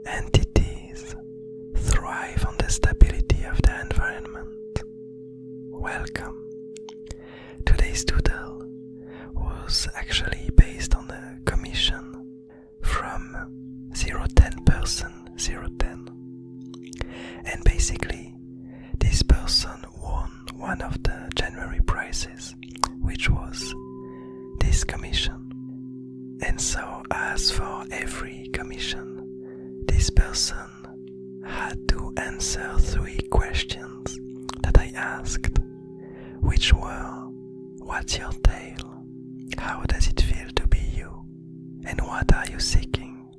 entities thrive on the stability of their environment. Welcome. Today's doodle was actually based on a commission from 010 person 010. And basically, this person won one of the January prizes, which was this commission. And so, as for every commission, this person had to answer 3 questions that I asked, which were: what's your tale? How does it feel to be you? And what are you seeking?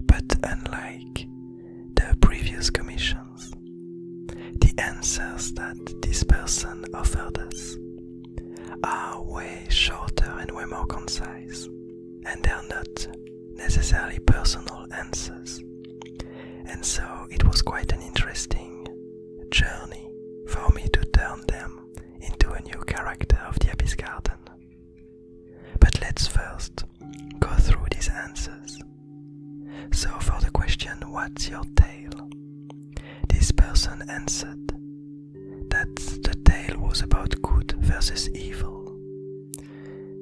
But unlike the previous commissions, the answers that this person offered us are way shorter and way more concise, and they are not necessarily personal answers. And so it was quite an interesting journey for me to turn them into a new character of the Abyss Garden. But let's first go through these answers. So for the question, what's your tale? This person answered that the tale was about good versus evil,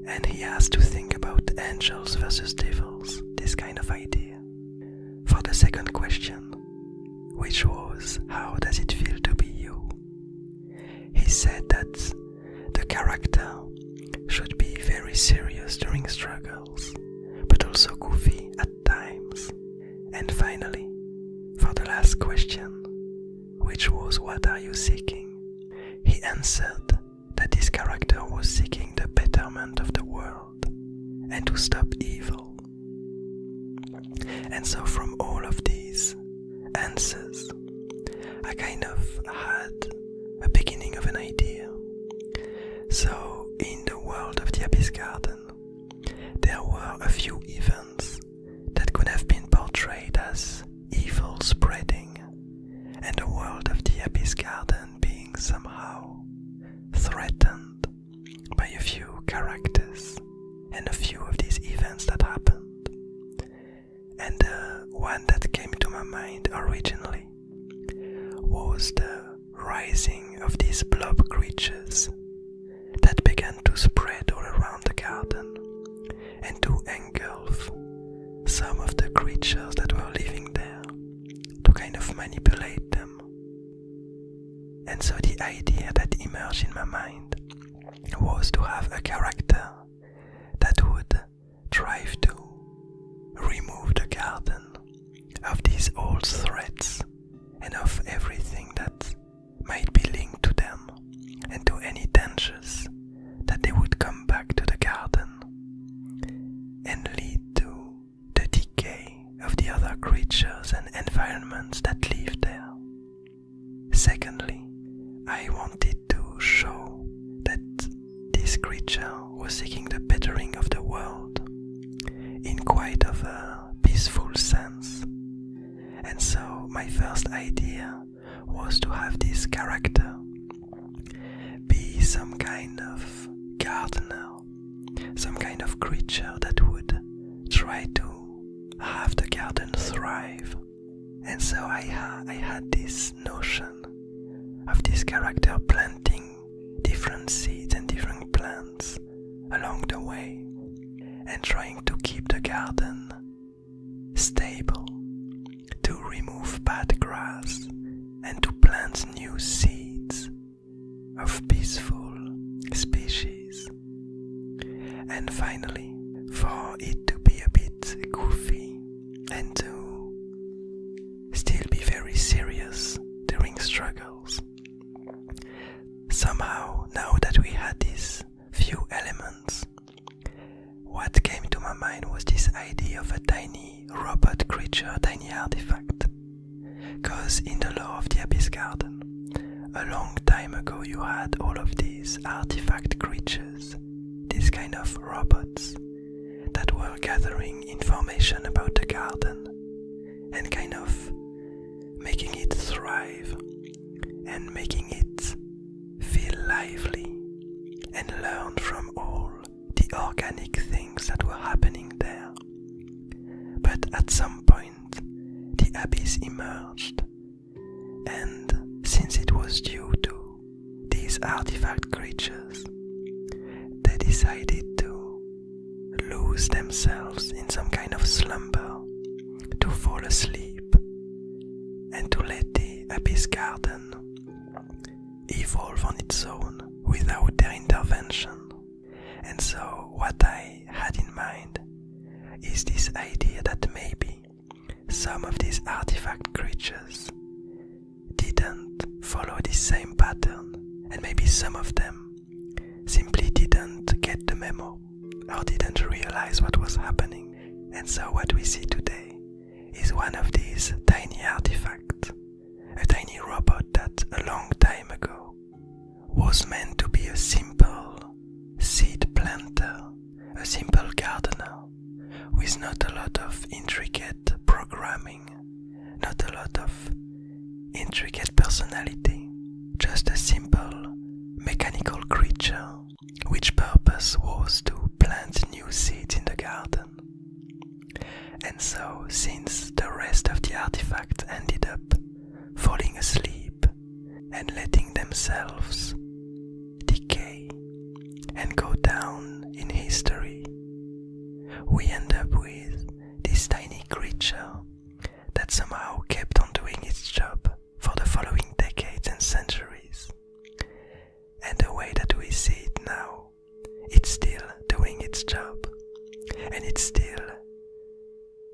and he asked to think about angels versus devils, this kind of idea. For the second question, which was how does it feel to be you, he said that the character should be very serious during struggles, but also goofy at times. And finally, for the last question, which was what are you seeking, he answered that this character was seeking the betterment of the world and to stop evil. And so from all of these answers, I kind of had a beginning of an idea. So in the world of the Abyss Garden, there were a few events that could have been portrayed as evil spreading, and the world of the Abyss Garden being somehow threatened by a few characters and a few of these events that happened. And the one that came to my mind originally was the rising of these blob creatures that began to spread all around the garden and to engulf some of the creatures that were living there, to kind of manipulate them. And so the idea that emerged in my mind was to have a character that would strive to remove the garden of these old threats and of everything that might be linked to them, and to any dangers that they would come back to the garden and lead to the decay of the other creatures and environments that live there. Secondly, I wanted to show that this creature was seeking the bettering of the world in quite of a peaceful sense. And so my first idea was to have this character be some kind of gardener, some kind of creature that would try to have the garden thrive. And so I had this notion of this character planting different seeds and different plants along the way, and trying to keep the garden stable, to remove bad grass and to plant new seeds of peaceful species. And finally, for it to be a bit goofy and to still be very serious during struggles. Somehow, now that we had these few elements, what came to my mind was this idea of a tiny robot creature, a tiny artifact. Because in the lore of the Abyss Garden, a long time ago you had all of these artifact creatures, these kind of robots that were gathering information about the garden and kind of making it thrive and making it feel lively and learn from all the organic things that were happening there. But at some point, the abyss emerged, and since it was due to these artifact creatures, they decided to lose themselves in some kind of slumber, to fall asleep, and to let the abyss garden evolve on its own without their intervention. And so what I had in mind is this idea that maybe some of these artifact creatures didn't follow the same pattern, and maybe some of them simply didn't get the memo or didn't realize what was happening. And so what we see today is one of these tiny artifacts, a tiny robot that a long time ago was meant to be a simple seed planter, a simple gardener, with not a lot of intricate programming, not a lot of intricate personality, just a simple mechanical creature which purpose was to plant new seeds in the garden. And so, since the rest of the artifacts ended up falling asleep and letting themselves decay and go down in history, we end up with this tiny creature that somehow kept on doing its job for the following decades and centuries. And the way that we see it now, it's still doing its job, and it's still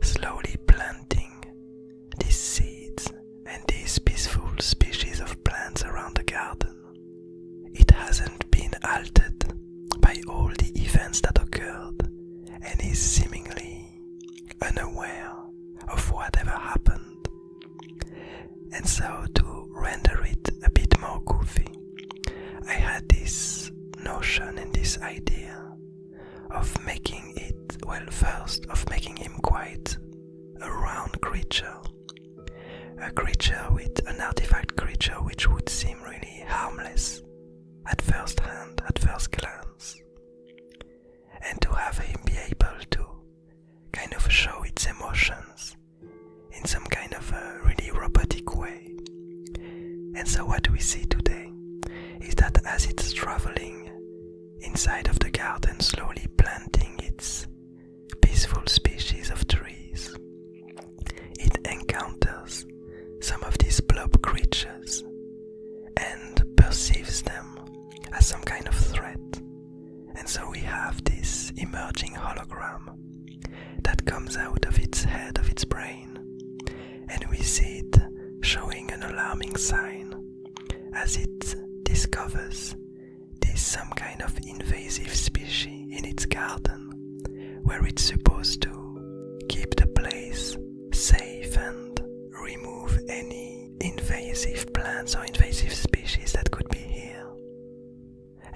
slowly planting these seeds and these peaceful species of plants around the garden. It hasn't been altered by all the events that occurred, and is seemingly unaware of whatever happened. And so, to render it a bit more goofy, I had this notion and this idea of making it, well, first of making him quite a round creature, a creature with an artifact creature which would seem really harmless at first hand, at first glance, and to have him be able to kind of show its emotions in some kind of a really robotic way. And so what we see today is that as it's traveling inside of the garden, slowly planting its peaceful species of trees, it encounters some of these blob creatures and perceives them as some kind of threat. And so we have this emerging hologram that comes out of its head, of its brain, and we see it showing an alarming sign as it discovers this some kind of invasive species in its garden, where it's supposed to keep the place safe and remove any invasive plants or invasive species that could be here.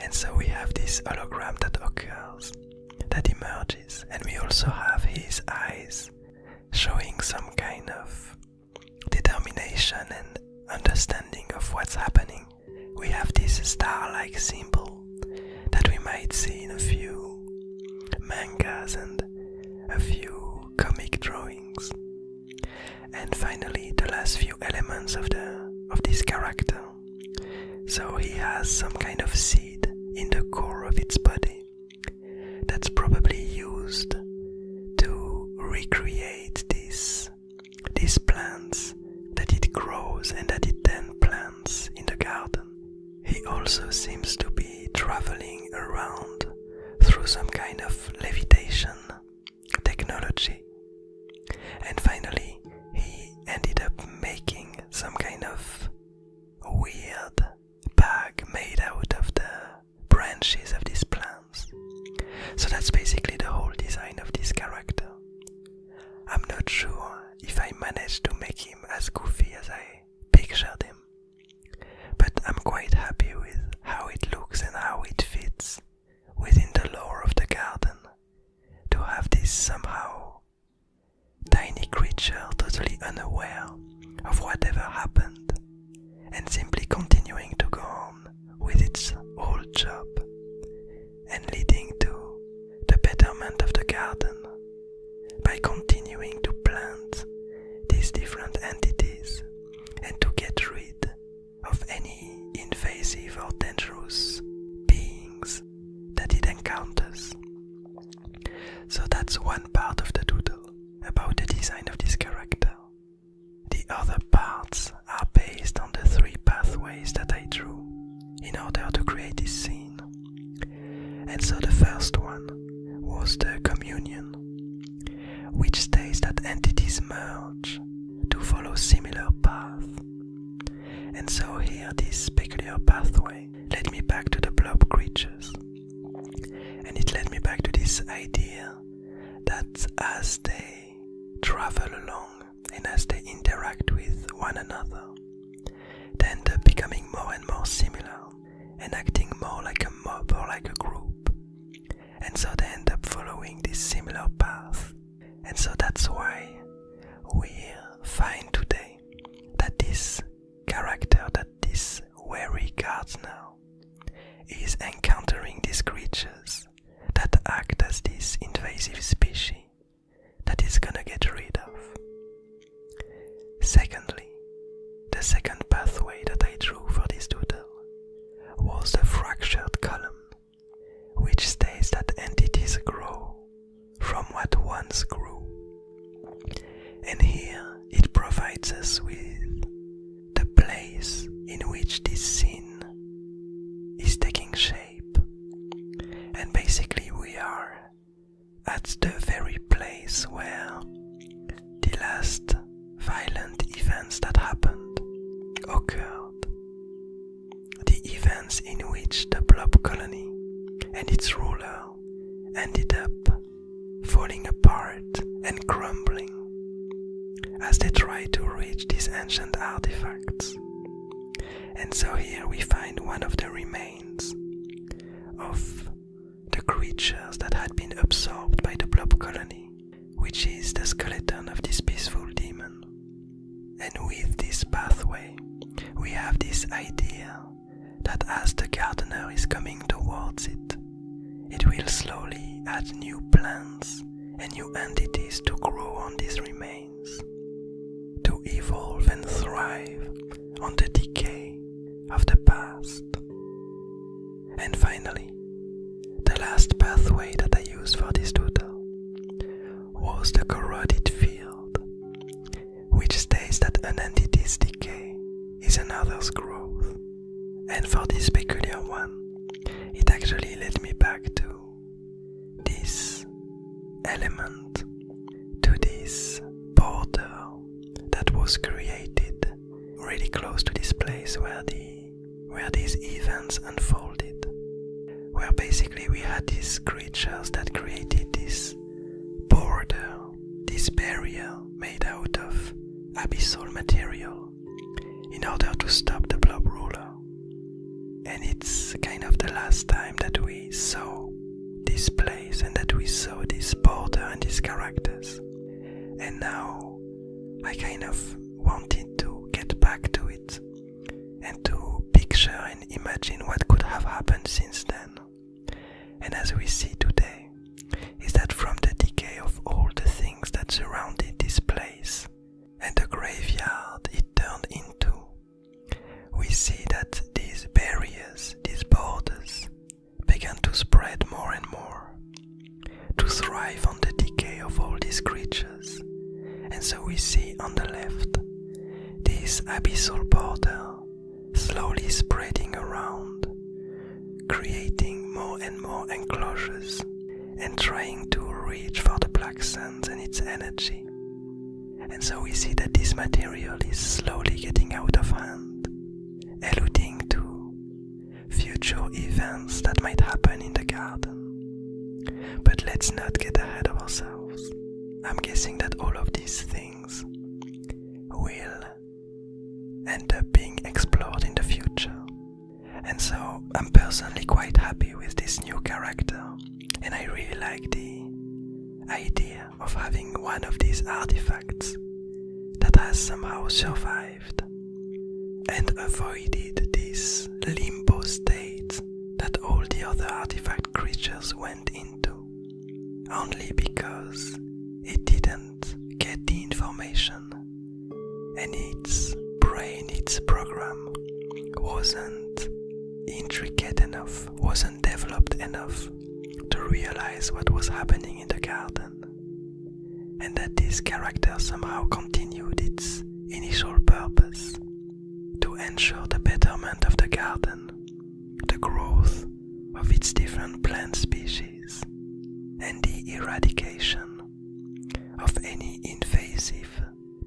And so we have this hologram that occurs, that emerges, and we also have his eyes showing some kind of determination and understanding of what's happening. We have this star-like symbol that we might see in a few mangas and a few comic drawings. And finally, the last few elements of this character. So he has some kind of seed in the core of its body that's probably used to recreate these plants that it grows and that it then plants in the garden. He also seems to be traveling around through some kind of levitation technology. And finally, he ended up making some kind of weird bag made out of the branches of these plants. So that's basically the whole design of this character. I'm not sure if I managed to make him as goofy as I pictured him, but I'm quite happy with how it looks and how it fits within the lore of the garden, to have this somehow tiny creature totally unaware of whatever happened and simply continuing to go on with its whole job and leading to the betterment of the garden by continuing to plant these these different entities and to get rid of any invasive or dangerous beings that it encounters. So that's one part of the doodle about the design of this character. The other parts are based on the 3 pathways that I drew in order to create this scene. And so the first one was the communion, which states that entities merge to follow similar paths. And so here this peculiar pathway led me back to the blob creatures. And it led me back to this idea that as they travel along and as they interact with one another, they end up becoming more and more similar and acting more like a mob or like a group. And so they end up following this similar path. And so that's why we find today that this character, that this wary gardener is encountering these creatures that act as this invasive species that is gonna get rid of. Secondly, the second pathway that I drew for this doodle was the fractured column, which states that entities grow from what once grew. And here it provides us with the place in which this scene is taking shape. And basically we are at the very place where the last violent events that happened occurred. The events in which the blob colony and its ruler ended up falling apart and crumbling as they try to reach these ancient artifacts. And so here we find one of the remains of the creatures that had been absorbed by the blob colony, which is the skeleton of this peaceful demon. And with this pathway, we have this idea that as the gardener is coming towards it, it will slowly add new plants and new entities to grow on these remains, to evolve and thrive on the decay of the past. And finally, the last pathway that I used for this doodle was the corroded field, which states that an entity's decay is another's growth. And for this peculiar one, it actually led me back to this element, to this border that was created really close to this place where these events unfolded, where basically we had these creatures that created this border, this barrier made out of abyssal material in order to stop the blob ruler. And it's kind of the last time that we saw this place and that we saw this border and these characters. And now I kind of wanted to get back to it and to picture and imagine what could have happened since then. And as we see today, is that from the decay of all the things that surrounded this place and the graveyard it turned into, we see that these barriers, these borders, began to spread more and more, to thrive on the decay of all these creatures. And so we see on the left this abyssal border slowly spreading around, creating more and more enclosures and trying to reach for the black sands and its energy. And so we see that this material is slowly getting out of hand, alluding to future events that might happen in the garden. But let's not get ahead of ourselves. I'm guessing that all of these things will end up being explored in the future. And so I'm personally quite happy with this new character, and I really like the idea of having one of these artifacts that has somehow survived and avoided this limbo state that all the other artifact creatures went into, only because it didn't get the information and its brain, its program, wasn't intricate enough, wasn't developed enough to realize what was happening in the garden, and that this character somehow continued its initial purpose to ensure the betterment of the garden, the growth of its different plant species, and the eradication of any invasive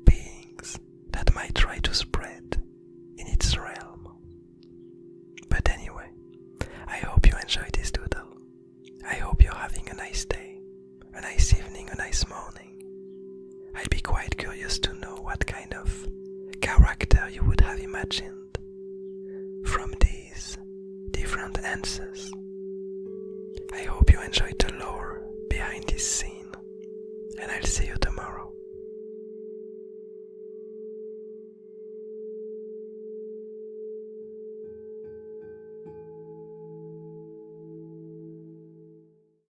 beings that might try to spread in its realm. But anyway, I hope you enjoyed this doodle. I hope you're having a nice day, a nice evening, a nice morning. I'd be quite curious to know what kind of character you would have imagined from these different answers. I hope you enjoyed the lore behind this scene, and I'll see you tomorrow.